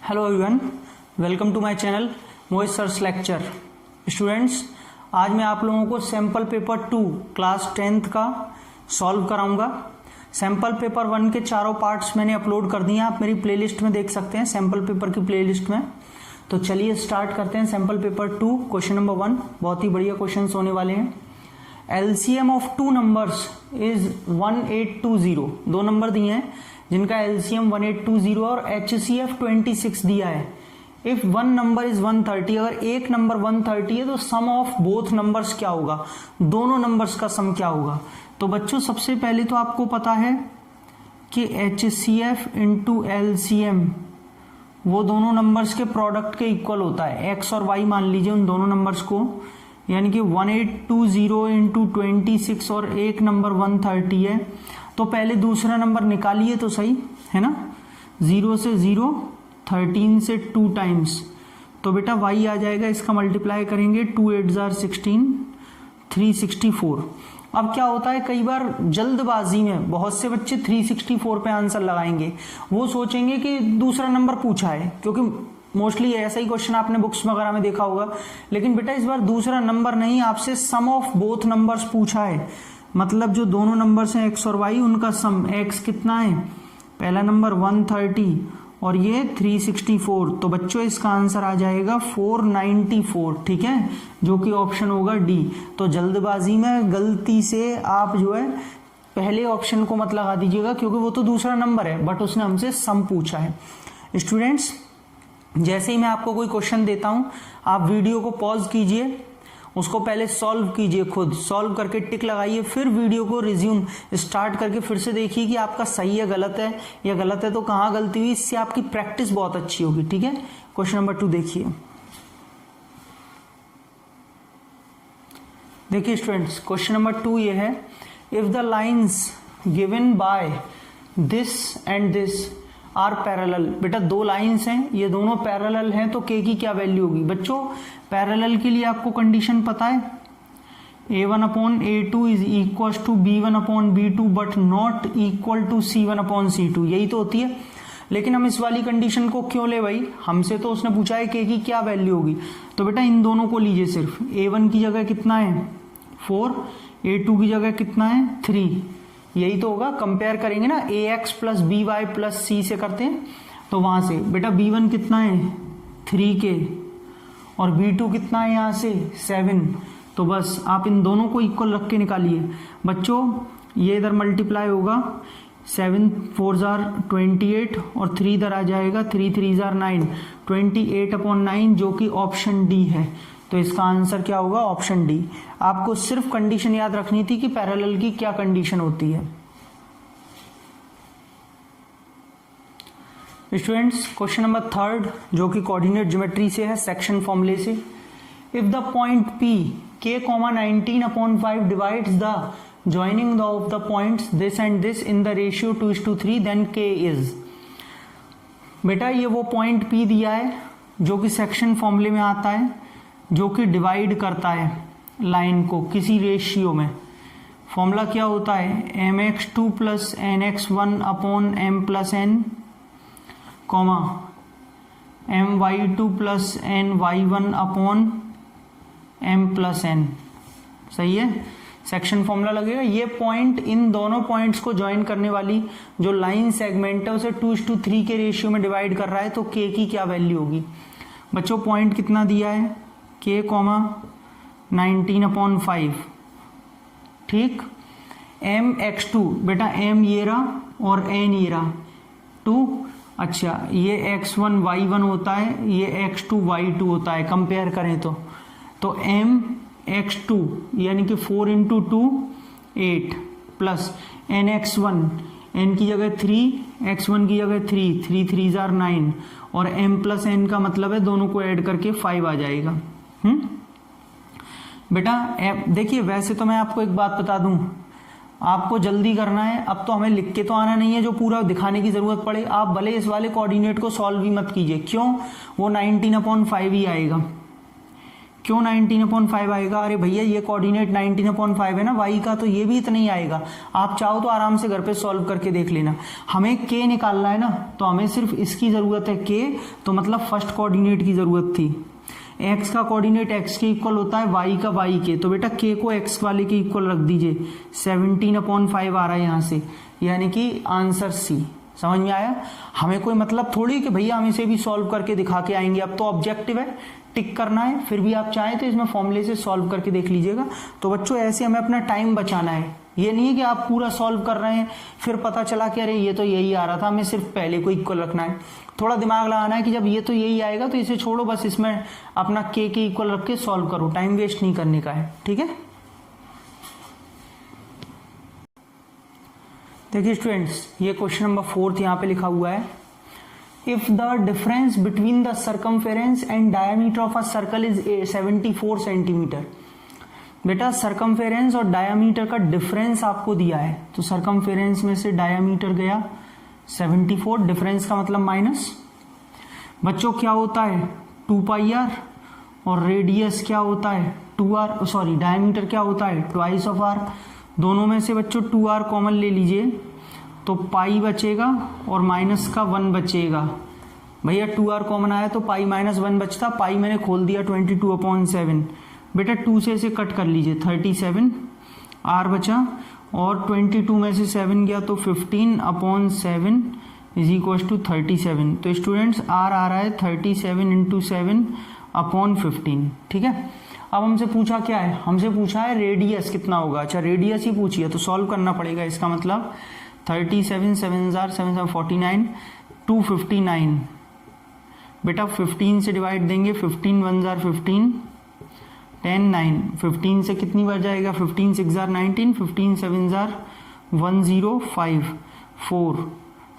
Hello everyone, welcome to my channel Mohit sir's lecture. Students, आज मैं आप लोगों को सैम्पल पेपर 2 क्लास 10th का सॉल्व कराऊंगा। सैम्पल पेपर 1 के चारों पार्ट्स मैंने अपलोड कर दिए हैं, आप मेरी प्लेलिस्ट में देख सकते हैं, सैम्पल पेपर की प्लेलिस्ट में। तो चलिए स्टार्ट करते हैं। सैम्पल पेपर 2 क्वेश्चन नंबर 1, बहुत ही बढ़िया क्वेश्चन होने वाले हैं। LCM of two numbers is 1820। दो नंबर दिए हैं जिनका LCM 1820 और HCF 26 दिया है। इफ वन नंबर इज 130, अगर एक नंबर 130 है तो सम ऑफ बोथ नंबर्स क्या होगा, दोनों नंबर्स का सम क्या होगा। तो बच्चों सबसे पहले तो आपको पता है कि HCF इंटू LCM वो दोनों नंबर्स के प्रोडक्ट के इक्वल होता है। X और Y मान लीजिए उन दोनों नंबर्स को, यानी कि 1820 इंटू 26 और एक नंबर 130 है। तो पहले दूसरा नंबर निकालिए तो सही है ना, 0 से 0, 13 से 2 टाइम्स, तो बेटा y आ जाएगा, इसका मल्टीप्लाई करेंगे 2 8 जार 16, 364। अब क्या होता है, कई बार जल्दबाजी में बहुत से बच्चे 364 पे आंसर लगाएंगे, वो सोचेंगे कि दूसरा नंबर पूछा है, क्योंकि मोस्टली ऐसा ही क्वेश्चन आपने बुक्स वगैरह में देखा होगा। लेकिन बेटा इस बार दूसरा नंबर नहीं, आपसे सम ऑफ बोथ नंबर्स पूछा है, मतलब जो दोनों नंबर्स हैं x और y उनका सम। x कितना है, पहला नंबर 130 और ये 364, तो बच्चों इसका आंसर आ जाएगा 494, ठीक है, जो कि ऑप्शन होगा डी। तो जल्दबाजी में गलती से आप जो है पहले ऑप्शन को मत लगा दीजिएगा, क्योंकि वो तो दूसरा नंबर है बट उसने हमसे सम पूछा है। स्टूडेंट्स, जैसे ही मैं आपको कोई क्वेश्चन देता हूं, आप वीडियो को पॉज कीजिए, उसको पहले सॉल्व कीजिए, खुद सॉल्व करके टिक लगाइए, फिर वीडियो को रिज्यूम स्टार्ट करके फिर से देखिए कि आपका सही है गलत है, या गलत है तो कहाँ गलती हुई। इससे आपकी प्रैक्टिस बहुत अच्छी होगी, ठीक है। क्वेश्चन नंबर 2 देखिए। देखिए स्टूडेंट्स, क्वेश्चन नंबर 2 ये है, if the lines given by this and this are parallel. बेटा दो लाइंस हैं, ये दोनों पैरेलल हैं, तो के की क्या वैल्यू होगी। बच्चों पैरेलल के लिए आपको कंडीशन पता है, A1/A2 is equal to B1/B2 but not equal to C1/C2, यही तो होती है। लेकिन हम इस वाली कंडीशन को क्यों ले भाई, हमसे तो उसने पूछा है के की क्या वैल्यू होगी। तो बेटा इन दोनों को लीजिए, सिर्फ A1 की जगह कितना है 4, A2 की जगह कितना है 3, यही तो होगा। कंपेयर करेंगे ना, AX plus BY plus C से करते हैं, तो वहां से बेटा B1 कितना है 3K और B2 कितना है यहाँ से 7, तो बस आप इन दोनों को इक्वल रख के निकालिए। बच्चों ये इधर मल्टीप्लाई होगा, 7 4 जार 28 और 3 इधर आ जाएगा, 3 3 जार 9, 28/9, जो कि ऑप्शन डी है। तो इसका आंसर क्या होगा, ऑप्शन डी। आपको सिर्फ कंडीशन याद रखनी थी कि पैरेलल की क्या कंडीशन होती है। स्टूडेंट्स, क्वेश्चन नंबर 3 जो कि कोऑर्डिनेट ज्योमेट्री से है, सेक्शन फॉर्मूले से। If the point P K, 19/5 divides the joining of the points this and this in the ratio 2:3, then K is. बेटा ये वो पॉइंट P दिया है जो कि सेक्शन फॉर्मूले में आता है, जो कि डिवाइड करता है लाइन को किसी रेशियो में। फॉर्मूला क्या होता है, mx2 plus nx1 upon m plus n, comma my2 plus ny1 upon m plus n। सही है, सेक्शन फॉर्मूला लगेगा। ये पॉइंट इन दोनों पॉइंट्स को ज्वाइन करने वाली जो लाइन सेगमेंट है उसे 2:3 के रेशियो में डिवाइड कर रहा है, तो k की क्या वैल्यू होगी। बच्चों पॉइंट कितना दिया है, k, 19/5, ठीक। mx2 बेटा m ये रहा और n ये रहा 2, अच्छा ये x1 y1 होता है, ये x2 y2 होता है, कंपेयर करें तो mx2 यानी कि 4 × 2 8 प्लस nx1, n की जगह 3, x1 की जगह 3, 3 3 जार 9 और m प्लस n का मतलब है दोनों को ऐड करके 5 आ जाएगा। बेटा देखिए, वैसे तो मैं आपको एक बात बता दूं, आपको जल्दी करना है, अब तो हमें लिख के तो आना नहीं है जो पूरा दिखाने की जरूरत पड़े। आप भले इस वाले कोऑर्डिनेट को सॉल्व भी मत कीजिए, क्यों, वो 19/5 ही आएगा। क्यों 19/5 आएगा? अरे भैया ये कोऑर्डिनेट 19/5 है ना वाई का, तो ये भी इतना ही आएगा। आप चाहो तो आराम से घर पे सॉल्व करके देख लेना। हमें के निकालना है ना, तो हमें सिर्फ इसकी जरूरत है के, तो मतलब फर्स्ट कोऑर्डिनेट की जरूरत थी। एक्स का कोऑर्डिनेट एक्स के इक्वल होता है, वाई का वाई के, तो बेटा के को एक्स वाले के इक्वल रख दीजिए। 17/5 आ रहा है यहाँ से, यानी कि आंसर सी। समझ में आया? हमें कोई मतलब थोड़ी कि भैया हम इसे भी सॉल्व करके दिखा के आएंगे, अब तो ऑब्जेक्टिव है, टिक करना है। फिर भी आप चाहें तो इसमें फॉर्मूले से सॉल्व करके देख लीजिएगा। तो बच्चों ऐसे हमें अपना टाइम बचाना है, ये नहीं है कि आप पूरा सॉल्व कर रहे हैं फिर पता चला कि अरे ये तो यही आ रहा था, हमें सिर्फ पहले को इक्वल रखना है। थोड़ा दिमाग लगाना है कि जब ये तो यही आएगा तो इसे छोड़ो, बस इसमें अपना के इक्वल रख के सॉल्व करो, टाइम वेस्ट नहीं करने का है। ठीक है, देखिए स्टूडेंट्स, ये क्वेश्चन नंबर 4 यहाँ पे लिखा हुआ है, if the difference between the circumference and diameter of a circle is 74 centimetre. बेटा सर्कमफेरेंस और डायमीटर का डिफरेंस आपको दिया है, तो सर्कमफेरेंस में से डायमीटर गया 74, डिफरेंस का मतलब माइनस। बच्चों क्या होता है 2πr, और रेडियस क्या होता है 2r, सॉरी डायमीटर क्या होता है ट्वाइस ऑफ r। दोनों में से बच्चों 2r कॉमन ले लीजिए, तो पाई बचेगा और माइनस का 1 बचेगा। भैया 2r कॉमन आया तो पाई माइनस 1 बचता, पाई मैंने खोल दिया 22/7। बेटा 2 से इसे कट कर लीजिए, 37 r बचा, और 22 में से 7 गया तो 15/7 इज इक्वल टू 37। तो स्टूडेंट्स r आ रहा है 37 × 7/15। ठीक है, अब हमसे पूछा क्या है, हमसे पूछा है रेडियस कितना होगा। अच्छा रेडियस ही पूछिए तो सॉल्व करना पड़ेगा, इसका मतलब 37 7 7 49 259। बेटा 15 से डिवाइड देंगे, 15 1 15 10 9, 15 से कितनी बार जाएगा, 15 6 19, 15 7 105 4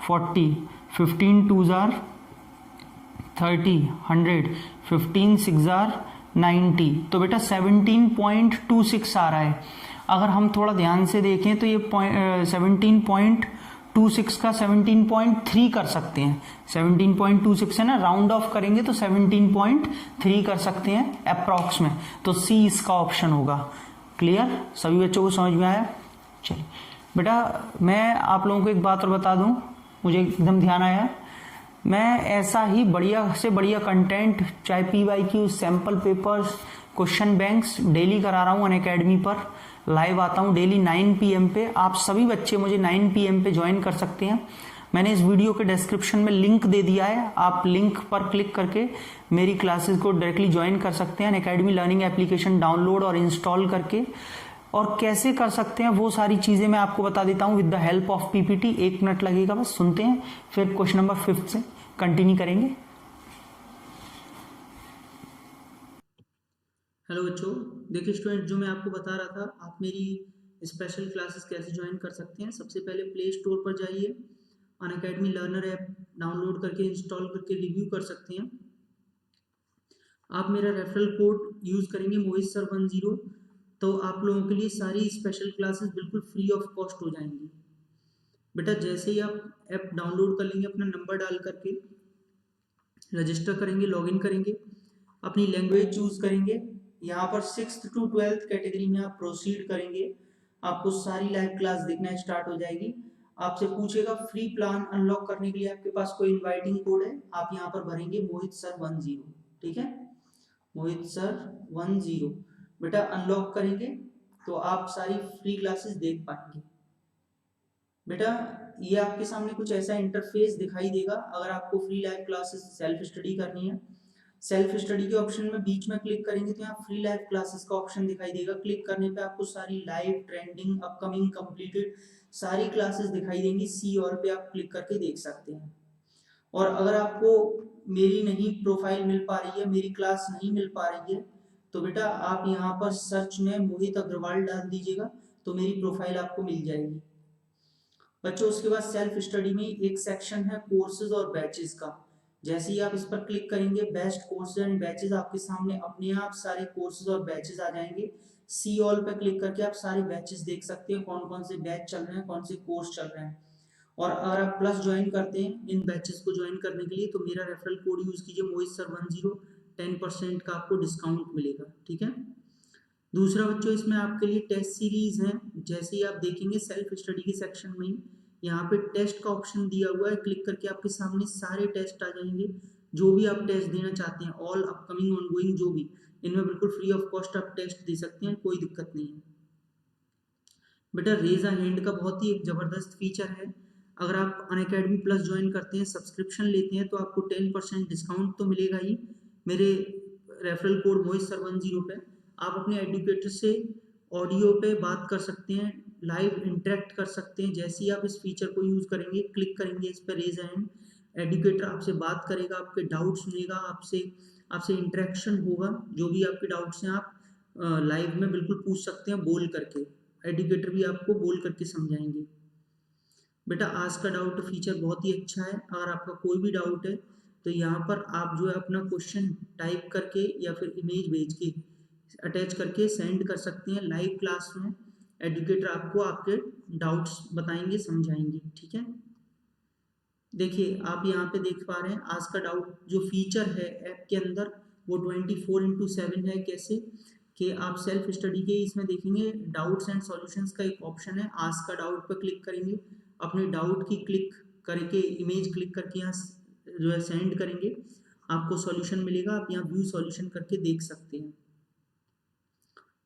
40, 15 2 30 100, 15 6 90। तो बेटा 17.26 आ रहा है। अगर हम थोड़ा ध्यान से देखें तो ये 17.26 का 17.3 कर सकते हैं। 17.26 है ना, राउंड ऑफ करेंगे तो 17.3 कर सकते हैं अप्रॉक्स में, तो सी इसका ऑप्शन होगा। क्लियर, सभी बच्चों को समझ में आया? चलिए बेटा मैं आप लोगों को एक बात और बता दूं, मुझे एकदम ध्यान आया, मैं ऐसा ही बढ़िया से बढ़िया कंटेंट, चाहे PYQ, sample papers, question banks daily करा रहा हूँ अनअकैडमी पर। लाइव आता हूँ डेली 9 PM पे। आप सभी बच्चे मुझे 9 PM पे ज्वाइन कर सकते हैं। मैंने इस वीडियो के डिस्क्रिप्शन में लिंक दे दिया है, आप लिंक पर क्लिक करके मेरी क्लासेस को डायरेक्टली ज्वाइन कर सकते हैं। अनअकैडमी लर्निंग एप्लीकेशन डाउनलोड और इंस्टॉल करके, और कैसे कर सकते हैं वो सारी चीज़ें मैं आपको बता देता हूँ with the help of PPT। 1 minute लगेगा बस, सुनते हैं, फिर क्वेश्चन नंबर 5 से कंटिन्यू करेंगे। हेलो बच्चों, देखिए स्टूडेंट, जो मैं आपको बता रहा था, आप मेरी स्पेशल क्लासेस कैसे ज्वाइन कर सकते हैं। सबसे पहले प्ले स्टोर पर जाइए, अनअकैडमी लर्नर ऐप डाउनलोड करके इंस्टॉल करके रिव्यू कर सकते हैं। आप मेरा रेफरल कोड यूज़ करेंगे मोहित सर 10, तो आप लोगों के लिए सारी स्पेशल क्लासेस बिल्कुल फ्री ऑफ कॉस्ट हो जाएंगी। बेटा जैसे ही आप ऐप डाउनलोड कर लेंगे, अपना नंबर डाल करके रजिस्टर करेंगे, लॉगिन करेंगे, अपनी लैंग्वेज चूज करेंगे, यहाँ पर 6th to 12th कैटेगरी में आप प्रोसीड करेंगे, आपको सारी लाइव क्लास देखना स्टार्ट हो जाएगी। आपसे पूछेगा फ्री प्लान अनलॉक करने के लिए आपके पास कोई इनवाइटिंग कोड है, आप यहाँ पर भरेंगे मोहित सर 10। ठीक है, मोहित सर 10 बेटा अनलॉक करेंगे तो आप सारी फ्री क्लासेस देख पाएंगे। बेटा ये आपके सामने कुछ ऐसा इंटरफेस दिखाई देगा। अगर आपको free live classes self study करनी है, सेल्फ स्टडी के ऑप्शन में बीच में क्लिक करेंगे तो यहाँ फ्री लाइव क्लासेस का ऑप्शन दिखाई देगा। क्लिक करने पे आपको सारी लाइव, ट्रेंडिंग, अपकमिंग, कंप्लीटेड सारी क्लासेस दिखाई देंगी। सी और पे आप क्लिक करके देख सकते हैं। और अगर आपको मेरी नहीं प्रोफाइल मिल पा रही है, मेरी क्लास नहीं मिल पा रही है, तो बेटा आप यहाँ पर सर्च में मोहित अग्रवाल डाल दीजिएगा तो मेरी प्रोफाइल आपको मिल जाएगी। बच्चों उसके बाद सेल्फ स्टडी में एक सेक्शन है कोर्सेज और बैचेस का। जैसे ही आप इस पर क्लिक करेंगे, बेस्ट कोर्सेज एंड बैचेस आपके सामने अपने आप सारे कोर्सेज और बैचेस आ जाएंगे। सी ऑल पे क्लिक करके आप सारे बैचेस देख सकते हैं, कौन कौन से बैच चल रहे हैं, कौन से कोर्स चल रहे हैं। और अगर आप प्लस ज्वाइन करते हैं इन बैचेस को ज्वाइन करने के लिए, तो मेरा रेफरल कोड यूज कीजिए मोहित सर 10, 10% का आपको डिस्काउंट मिलेगा। ठीक है। दूसरा बच्चों इसमें आपके लिए टेस्ट सीरीज है। जैसे ही आप देखेंगे सेल्फ स्टडी के सेक्शन में यहाँ पे टेस्ट का ऑप्शन दिया हुआ है, क्लिक करके आपके सामने सारे टेस्ट आ जाएंगे। जो भी आप टेस्ट देना चाहते हैं, ऑल अपकमिंग ऑनगोइंग जो भी, इनमें बिल्कुल फ्री ऑफ कॉस्ट आप टेस्ट दे सकते हैं, कोई दिक्कत नहीं है। बेटा रेज अ हैंड का बहुत ही एक जबरदस्त फीचर है। अगर आप अनअकैडमी प्लस ज्वाइन करते हैं, सब्सक्रिप्शन लेते हैं, तो आपको 10% डिस्काउंट तो मिलेगा ही। मेरे रेफरल कोड मोहित सर 10 पे आप अपने एडुकेटर से ऑडियो पे बात कर सकते हैं, लाइव इंटरेक्ट कर सकते हैं। जैसे ही आप इस फीचर को यूज़ करेंगे, क्लिक करेंगे इस पर रेज हैंड, एडुकेटर आपसे बात करेगा, आपके डाउट सुनेगा, आपसे इंटरेक्शन होगा। जो भी आपके डाउट्स हैं आप लाइव में बिल्कुल पूछ सकते हैं बोल करके, एडुकेटर भी आपको बोल करके समझाएंगे। बेटा आज का डाउट फीचर बहुत ही अच्छा है। अगर आपका कोई भी डाउट है तो यहाँ पर आप जो है अपना क्वेश्चन टाइप करके या फिर इमेज भेज के अटैच करके सेंड कर सकते हैं। लाइव क्लास में एडुकेटर आपको आपके डाउट्स बताएंगे, समझाएंगे। ठीक है। देखिए आप यहाँ पे देख पा रहे हैं आज का डाउट जो फीचर है ऐप के अंदर वो 24/7 है। कैसे कि आप सेल्फ स्टडी के इसमें देखेंगे डाउट्स एंड सॉल्यूशंस का एक ऑप्शन है। आज का डाउट पर क्लिक करेंगे, अपने डाउट की क्लिक करके इमेज क्लिक करके यहाँ जो है सेंड करेंगे, आपको सॉल्यूशन मिलेगा। आप यहाँ व्यू सॉल्यूशन करके देख सकते हैं।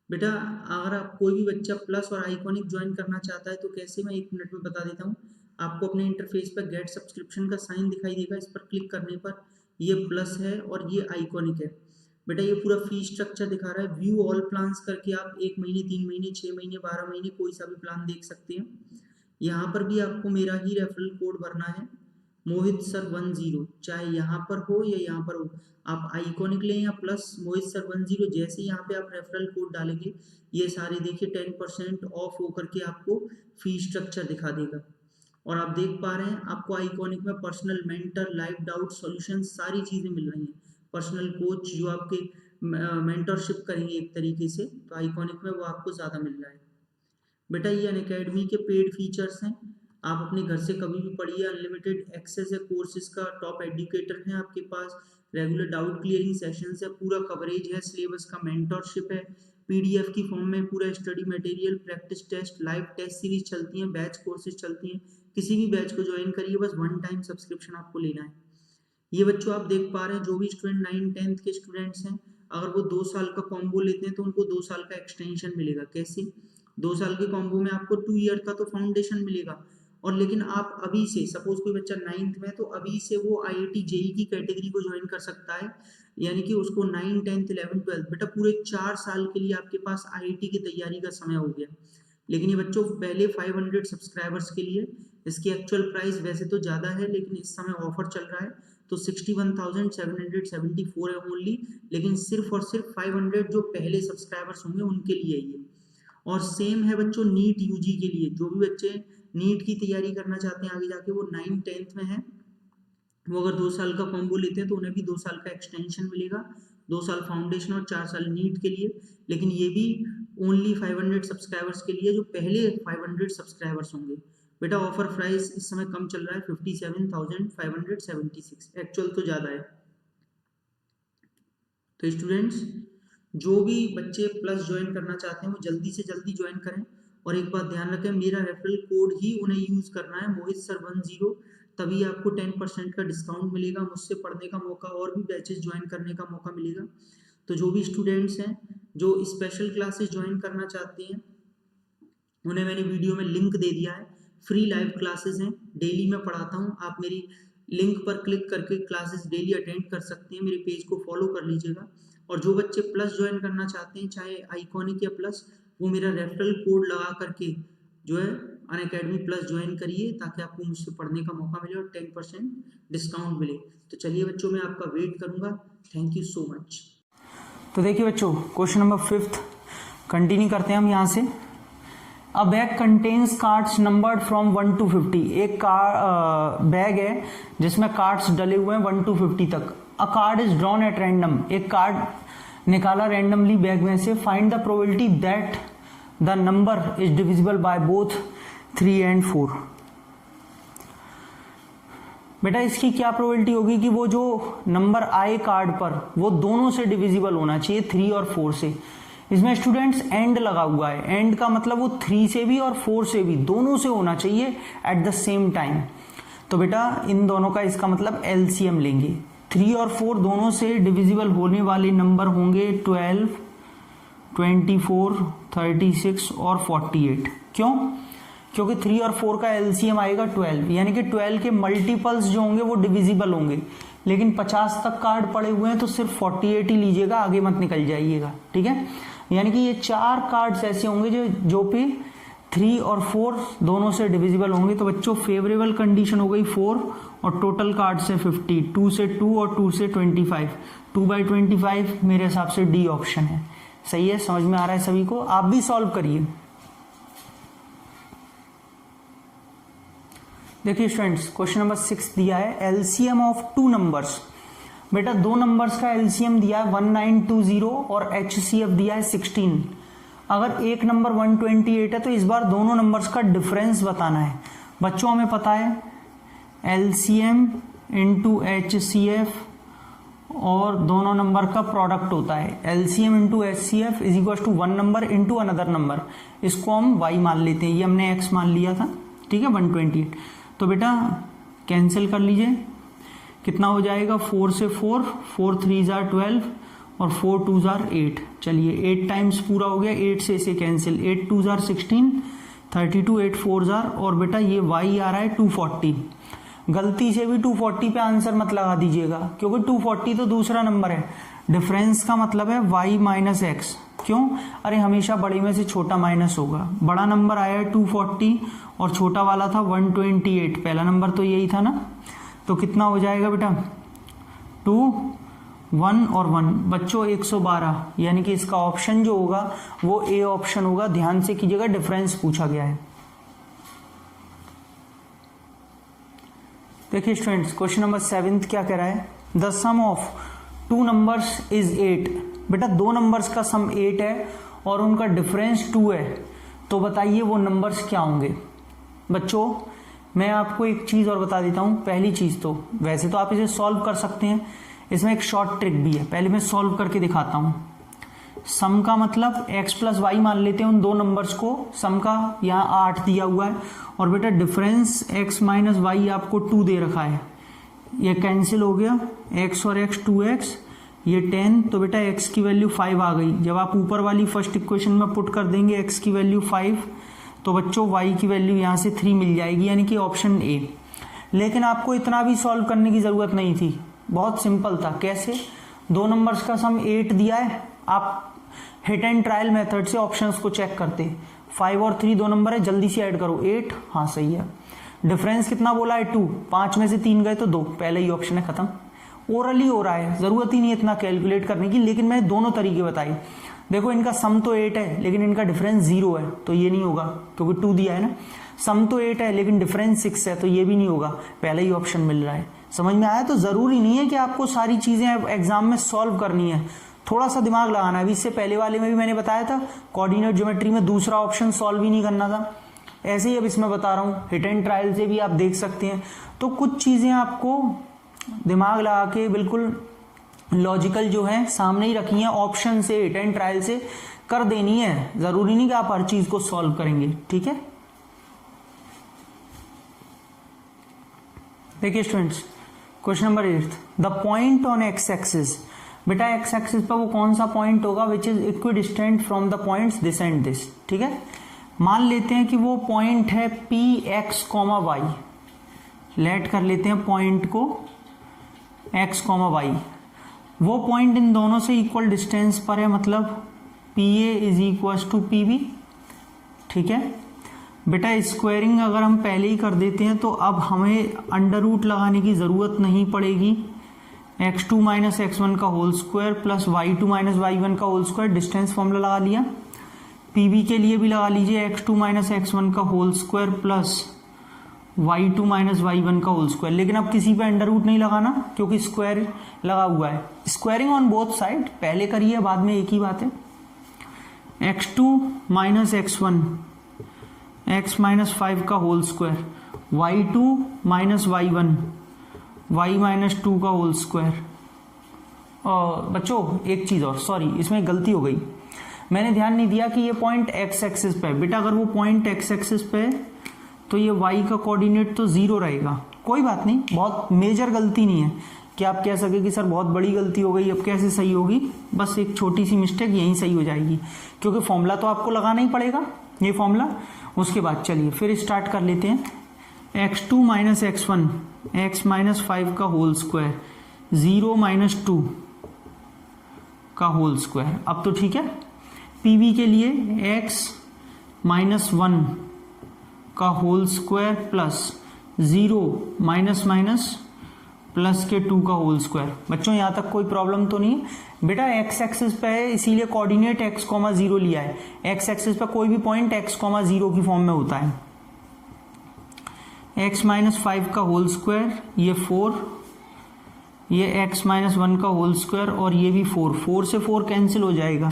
बेटा अगर आप कोई भी बच्चा प्लस और आइकॉनिक ज्वाइन करना चाहता है तो कैसे, मैं 1 मिनट में बता देता हूँ। आपको अपने इंटरफेस पर गेट सब्सक्रिप्शन का साइन दिखाई देगा, इस पर क्लिक करने पर ये प्लस है और ये आइकॉनिक है। बेटा ये पूरा फी स्ट्रक्चर दिखा रहा है। व्यू ऑल प्लान्स करके आप 1 महीने, 3 महीने, 6 महीने, 12 महीने कोई सा भी प्लान देख सकते हैं। यहाँ पर भी आपको मेरा ही रेफरल कोड भरना है, मोहित सर 10, चाहे यहाँ पर हो या यहाँ पर हो। आप आइकॉनिक लें या प्लस मोहित सर 10, जैसे यहाँ पे आप रेफरल कोड डालेंगे ये सारे देखिए 10% ऑफ होकर के आपको फी स्ट्रक्चर दिखा देगा। और आप देख पा रहे हैं आपको आइकॉनिक में personal mentor, live doubt solution सारी चीज़ें मिल रही हैं। पर्सनल कोच जो आपके मेंटरशिप करेंगे एक तरीके से, तो आइकॉनिक में वो आपको ज़्यादा मिल रहा है। बेटा ये अनअकैडमी के पेड फीचर्स हैं, आप अपने घर से कभी भी पढ़िए। अनलिमिटेड एक्सेस है कोर्सेज का, टॉप एजुकेटर हैं आपके पास, रेगुलर डाउट क्लियरिंग सेशंस है, पूरा कवरेज है, सिलेबस का मेंटरशिप है, पीडीएफ की फॉर्म में पूरा study material, practice test, live test series चलती हैं, बैच कोर्सेज चलती हैं। किसी भी बैच को ज्वाइन करिए, बस 1 टाइम सब्सक्रिप्शन आपको लेना है। ये बच्चों आप देख पा रहे हैं जो भी स्टूडेंट 9, 10th के स्टूडेंट्स हैं, अगर वो 2 साल का कॉम्बो लेते हैं तो उनको 2 साल का एक्सटेंशन मिलेगा। कैसे? 2 साल के कॉम्बो में आपको 2 ईयर का तो फाउंडेशन मिलेगा, और लेकिन आप अभी से, सपोज कोई बच्चा 9th में, तो अभी से वो IIT JEE की कैटेगरी को ज्वाइन कर सकता है। यानी कि उसको 9, 10th, 11, 12 बेटा पूरे 4 साल के लिए आपके पास IIT की तैयारी का समय हो गया। लेकिन ये बच्चों पहले 500 सब्सक्राइबर्स के लिए, इसकी एक्चुअल प्राइस वैसे तो ज़्यादा है लेकिन इस समय ऑफर चल रहा है, तो 61,774 है ओनली। लेकिन सिर्फ और सिर्फ 500 जो पहले सब्सक्राइबर्स होंगे उनके लिए ये। और सेम है बच्चों नीट UG के लिए, जो भी बच्चे नीट की तैयारी करना चाहते हैं आगे जाके, वो 9, 10th में है, वो अगर 2 साल का कॉम्बो लेते हैं तो उन्हें भी 2 साल का एक्सटेंशन मिलेगा, 2 साल फाउंडेशन और 4 साल नीट के लिए। लेकिन ये भी ओनली 500 सब्सक्राइबर्स के लिए, जो पहले 500 सब्सक्राइबर्स होंगे। बेटा ऑफर प्राइस इस समय कम चल रहा है, 57,576, एक्चुअल तो ज़्यादा है। तो स्टूडेंट्स जो भी बच्चे प्लस ज्वाइन करना चाहते हैं वो जल्दी से जल्दी ज्वाइन करें। और एक बात ध्यान रखें, मेरा रेफरल कोड ही उन्हें यूज़ करना है, मोहित सर 10, तभी आपको 10% का डिस्काउंट मिलेगा, मुझसे पढ़ने का मौका और भी बैचेस ज्वाइन करने का मौका मिलेगा। तो जो भी स्टूडेंट्स हैं जो स्पेशल क्लासेस ज्वाइन करना चाहते हैं उन्हें मैंने वीडियो में लिंक दे दिया है। फ्री लाइव क्लासेस हैं, डेली मैं पढ़ाता हूँ, आप मेरी लिंक पर क्लिक करके क्लासेस डेली अटेंड कर सकते हैं। मेरे पेज को फॉलो कर लीजिएगा। और जो बच्चे प्लस ज्वाइन करना चाहते हैं, चाहे आइकॉनिक या प्लस, वो मेरा रेफरल कोड लगा करके जो है अनअकैडमी प्लस ज्वाइन करिए, ताकि आपको मुझसे पढ़ने का मौका मिले और 10% डिस्काउंट मिले। तो चलिए बच्चों मैं आपका वेट करूँगा। Thank you so much. तो देखिए बच्चों क्वेश्चन नंबर 5 कंटिन्यू करते हैं हम यहाँ से। अ bag contains cards numbered from 1 to 50। एक बैग है जिसमें कार्ड्स डले हुए हैं 1 to 50 तक। अ card is drawn at random. एक कार्ड निकाला रैंडमली बैग में से। Find the probability that the number is divisible by both 3 and 4। बेटा इसकी क्या प्रोबेबिलिटी होगी कि वो जो नंबर आए कार्ड पर वो दोनों से डिविजिबल होना चाहिए, 3 और 4 से। इसमें स्टूडेंट्स एंड लगा हुआ है, एंड का मतलब वो 3 से भी और 4 से भी दोनों से होना चाहिए एट द सेम टाइम। तो बेटा इन दोनों का इसका मतलब एलसीएम लेंगे। 3 और 4 दोनों से डिविजिबल होने वाले नंबर होंगे 12, 24, 36 और 48। क्यों? क्योंकि 3 और 4 का एलसीएम आएगा 12, यानी कि 12 के मल्टीपल्स जो होंगे वो डिविजिबल होंगे। लेकिन 50 तक कार्ड पड़े हुए हैं तो सिर्फ 48 ही लीजिएगा, आगे मत निकल जाइएगा, ठीक है। यानी कि ये 4 कार्ड्स ऐसे होंगे जो पे 3 और 4 दोनों से डिविजिबल होंगे। तो बच्चों फेवरेबल कंडीशन हो गई 4 और टोटल कार्ड्स है 50, 2 से 2 और 2 से 25, 2/25 मेरे हिसाब से डी ऑप्शन है। सही है, समझ में आ रहा है सभी को? आप भी सॉल्व करिए। देखिए स्टूडेंट्स, क्वेश्चन नंबर 6 दिया है एलसीएम ऑफ 2 नंबर्स। बेटा 2 नंबर्स का एलसीएम दिया है 1920 और एचसीएफ दिया है 16। अगर एक नंबर 128 है तो इस बार दोनों नंबर्स का डिफरेंस बताना है। बच्चों हमें पता है एलसीएम इंटू एचसीएफ और दोनों नंबर का प्रोडक्ट होता है। LCM into HCF is equal to 1 number into another number. इसको हम y मान लेते हैं, ये हमने x मान लिया था, ठीक है, 128। तो बेटा कैंसिल कर लीजिए, कितना हो जाएगा 4 से 4, 4 3 जार 12 और 4 2 जार 8। चलिए 8 टाइम्स पूरा हो गया, 8 से इसे कैंसिल, 8 2 जार 16, 32, 8 4 जार और बेटा ये y आ रहा है 240। गलती से भी 240 पे आंसर मत लगा दीजिएगा क्योंकि 240 तो दूसरा नंबर है। डिफरेंस का मतलब है y माइनस एक्स। क्यों? अरे हमेशा बड़े में से छोटा माइनस होगा। बड़ा नंबर आया है 240 और छोटा वाला था 128, पहला नंबर तो यही था ना। तो कितना हो जाएगा बेटा 2, 1 और 1, बच्चों 112, यानी कि इसका ऑप्शन जो होगा वो ए ऑप्शन होगा। ध्यान से कीजिएगा, डिफरेंस पूछा गया है। देखिए स्टूडेंट्स, क्वेश्चन नंबर 7 क्या कह रहा है, the sum of 2 numbers is 8। बेटा 2 नंबर्स का सम 8 है और उनका डिफरेंस 2 है, तो बताइए वो नंबर्स क्या होंगे। बच्चों मैं आपको एक चीज और बता देता हूं। पहली चीज तो वैसे तो आप इसे सॉल्व कर सकते हैं, इसमें एक शॉर्ट ट्रिक भी है, पहले मैं सॉल्व करके दिखाता हूं। सम का मतलब x प्लस वाई मान लेते हैं उन 2 नंबर्स को, सम का यहाँ 8 दिया हुआ है और बेटा डिफरेंस x माइनस वाई आपको 2 दे रखा है, ये कैंसिल हो गया, x और x 2x, ये 10, तो बेटा x की वैल्यू 5 आ गई। जब आप ऊपर वाली फर्स्ट इक्वेशन में पुट कर देंगे x की वैल्यू 5 तो बच्चों y की वैल्यू यहाँ से 3 मिल जाएगी, यानी कि ऑप्शन ए। लेकिन आपको इतना भी सॉल्व करने की जरूरत नहीं थी, बहुत सिंपल था। कैसे? 2 नंबर्स का सम 8 दिया है, आप हिट एंड ट्रायल मेथड से ऑप्शंस को चेक करते, 5 और 3 2 नंबर है, जल्दी से ऐड करो 8, हाँ सही है। डिफरेंस कितना बोला है 2, 5 में से 3 गए तो 2, पहले ही ऑप्शन है खत्म। ओरली हो रहा है, जरूरत ही नहीं है इतना कैलकुलेट करने की, लेकिन मैंने दोनों तरीके बताए। देखो इनका सम तो 8 है लेकिन इनका डिफरेंस 0 है, तो ये नहीं होगा क्योंकि 2 दिया है ना। सम तो 8 है लेकिन डिफरेंस 6 है, तो ये भी नहीं होगा, पहले ही ऑप्शन मिल रहा है। समझ में आया? तो जरूरी नहीं है कि आपको सारी चीजें एग्जाम में सॉल्व करनी है, थोड़ा सा दिमाग लगाना है। अभी इससे पहले वाले में भी मैंने बताया था कोऑर्डिनेट ज्योमेट्री में दूसरा ऑप्शन सॉल्व ही नहीं करना था, ऐसे ही अब इसमें बता रहा हूँ, हिट एंड ट्रायल से भी आप देख सकते हैं। तो कुछ चीजें आपको दिमाग लगा के बिल्कुल लॉजिकल जो है सामने ही रखी है, ऑप्शन से हिट एंड ट्रायल से कर देनी है, जरूरी नहीं कि आप हर चीज को सॉल्व करेंगे, ठीक है। देखिए students, question number 8, the point on X axis. बेटा एक्स एक्सिस पर वो कौन सा पॉइंट होगा which is equidistant from the points this and this, ठीक है। मान लेते हैं कि वो पॉइंट है P X comma Y, let कर लेते हैं पॉइंट को एक्स कॉमा वाई। वो पॉइंट इन दोनों से इक्वल डिस्टेंस पर है, मतलब P A is equal to P B, ठीक है। बेटा स्क्वायरिंग अगर हम पहले ही कर देते हैं तो अब हमें अंडर रूट लगाने की जरूरत नहीं पड़ेगी। x2 माइनस x1 का whole square plus y2 minus y1 का होल स्क्वायर, डिस्टेंस फॉर्मूला लगा लिया। पीबी के लिए भी लगा लीजिए, x2 माइनस x1 का whole square plus y2 minus y1 का होल स्क्वायर। लेकिन अब किसी पे अंडर रूट नहीं लगाना क्योंकि स्क्वायर लगा हुआ है। स्क्वायरिंग ऑन बोथ साइड पहले करिए, बाद में एक ही बात है। x2 minus x1 x minus 5 का whole square, y2 minus y1 y minus 2 का होल स्क्वायर। और बच्चों एक चीज़ और, सॉरी इसमें गलती हो गई, मैंने ध्यान नहीं दिया कि ये पॉइंट एक्स एक्सिस पे है। बेटा अगर वो पॉइंट एक्स एक्सिस पे है तो ये y का कोऑर्डिनेट तो 0 रहेगा। कोई बात नहीं, बहुत मेजर गलती नहीं है कि आप कह सके कि सर बहुत बड़ी गलती हो गई, अब कैसे सही होगी। बस एक छोटी सी मिस्टेक यहीं सही हो जाएगी, क्योंकि फॉर्मूला तो आपको लगाना ही पड़ेगा, ये फॉर्मूला। उसके बाद चलिए फिर स्टार्ट कर लेते हैं। x2 minus x1 x minus 5 का होल स्क्वायर 0 माइनस 2 का होल स्क्वायर। अब तो ठीक है। पीवी के लिए x माइनस 1 का whole square plus 0 minus minus plus के 2 का होल स्क्वायर। बच्चों यहां तक कोई प्रॉब्लम तो नहीं है। बेटा x एक्सिस पे है इसीलिए कोऑर्डिनेट x, 0 लिया है। x एक्सिस पे कोई भी पॉइंट x, 0 की फॉर्म में होता है। x माइनस 5 का होल स्क्वायर ये 4, ये x माइनस 1 का होल स्क्वायर और ये भी 4, 4 से 4 कैंसिल हो जाएगा।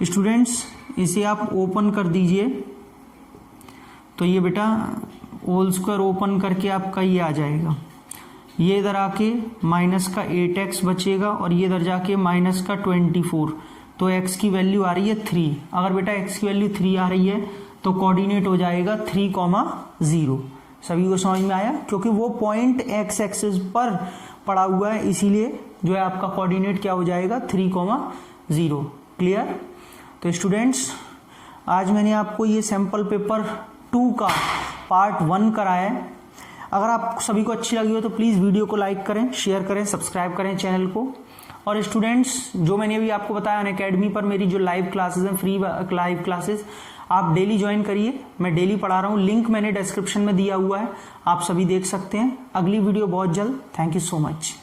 स्टूडेंट्स इसे आप ओपन कर दीजिए तो ये बेटा होल स्क्वायर ओपन करके आपका ये आ जाएगा। ये इधर आके माइनस का 8x बचेगा और ये इधर जाके माइनस का 24। तो x की वैल्यू आ रही है 3। अगर बेटा x की वैल्यू 3 आ रही है तो कोऑर्डिनेट हो जाएगा 3, 0। सभी को समझ में आया? क्योंकि वो पॉइंट x एक्सिस पर पड़ा हुआ है, इसीलिए जो है आपका कोऑर्डिनेट क्या हो जाएगा 3, 0। क्लियर? तो स्टूडेंट्स आज मैंने आपको ये सैम्पल पेपर 2 का पार्ट 1 कराया है। अगर आप सभी को अच्छी लगी हो तो प्लीज़ वीडियो को लाइक करें, शेयर करें, सब्सक्राइब करें चैनल को। और स्टूडेंट्स जो मैंने अभी आपको बताया अनअकैडमी पर मेरी जो लाइव क्लासेस हैं, फ्री लाइव क्लासेस, आप डेली ज्वाइन करिए। मैं डेली पढ़ा रहा हूँ, लिंक मैंने डिस्क्रिप्शन में दिया हुआ है, आप सभी देख सकते हैं। अगली वीडियो बहुत जल्द। Thank you so much.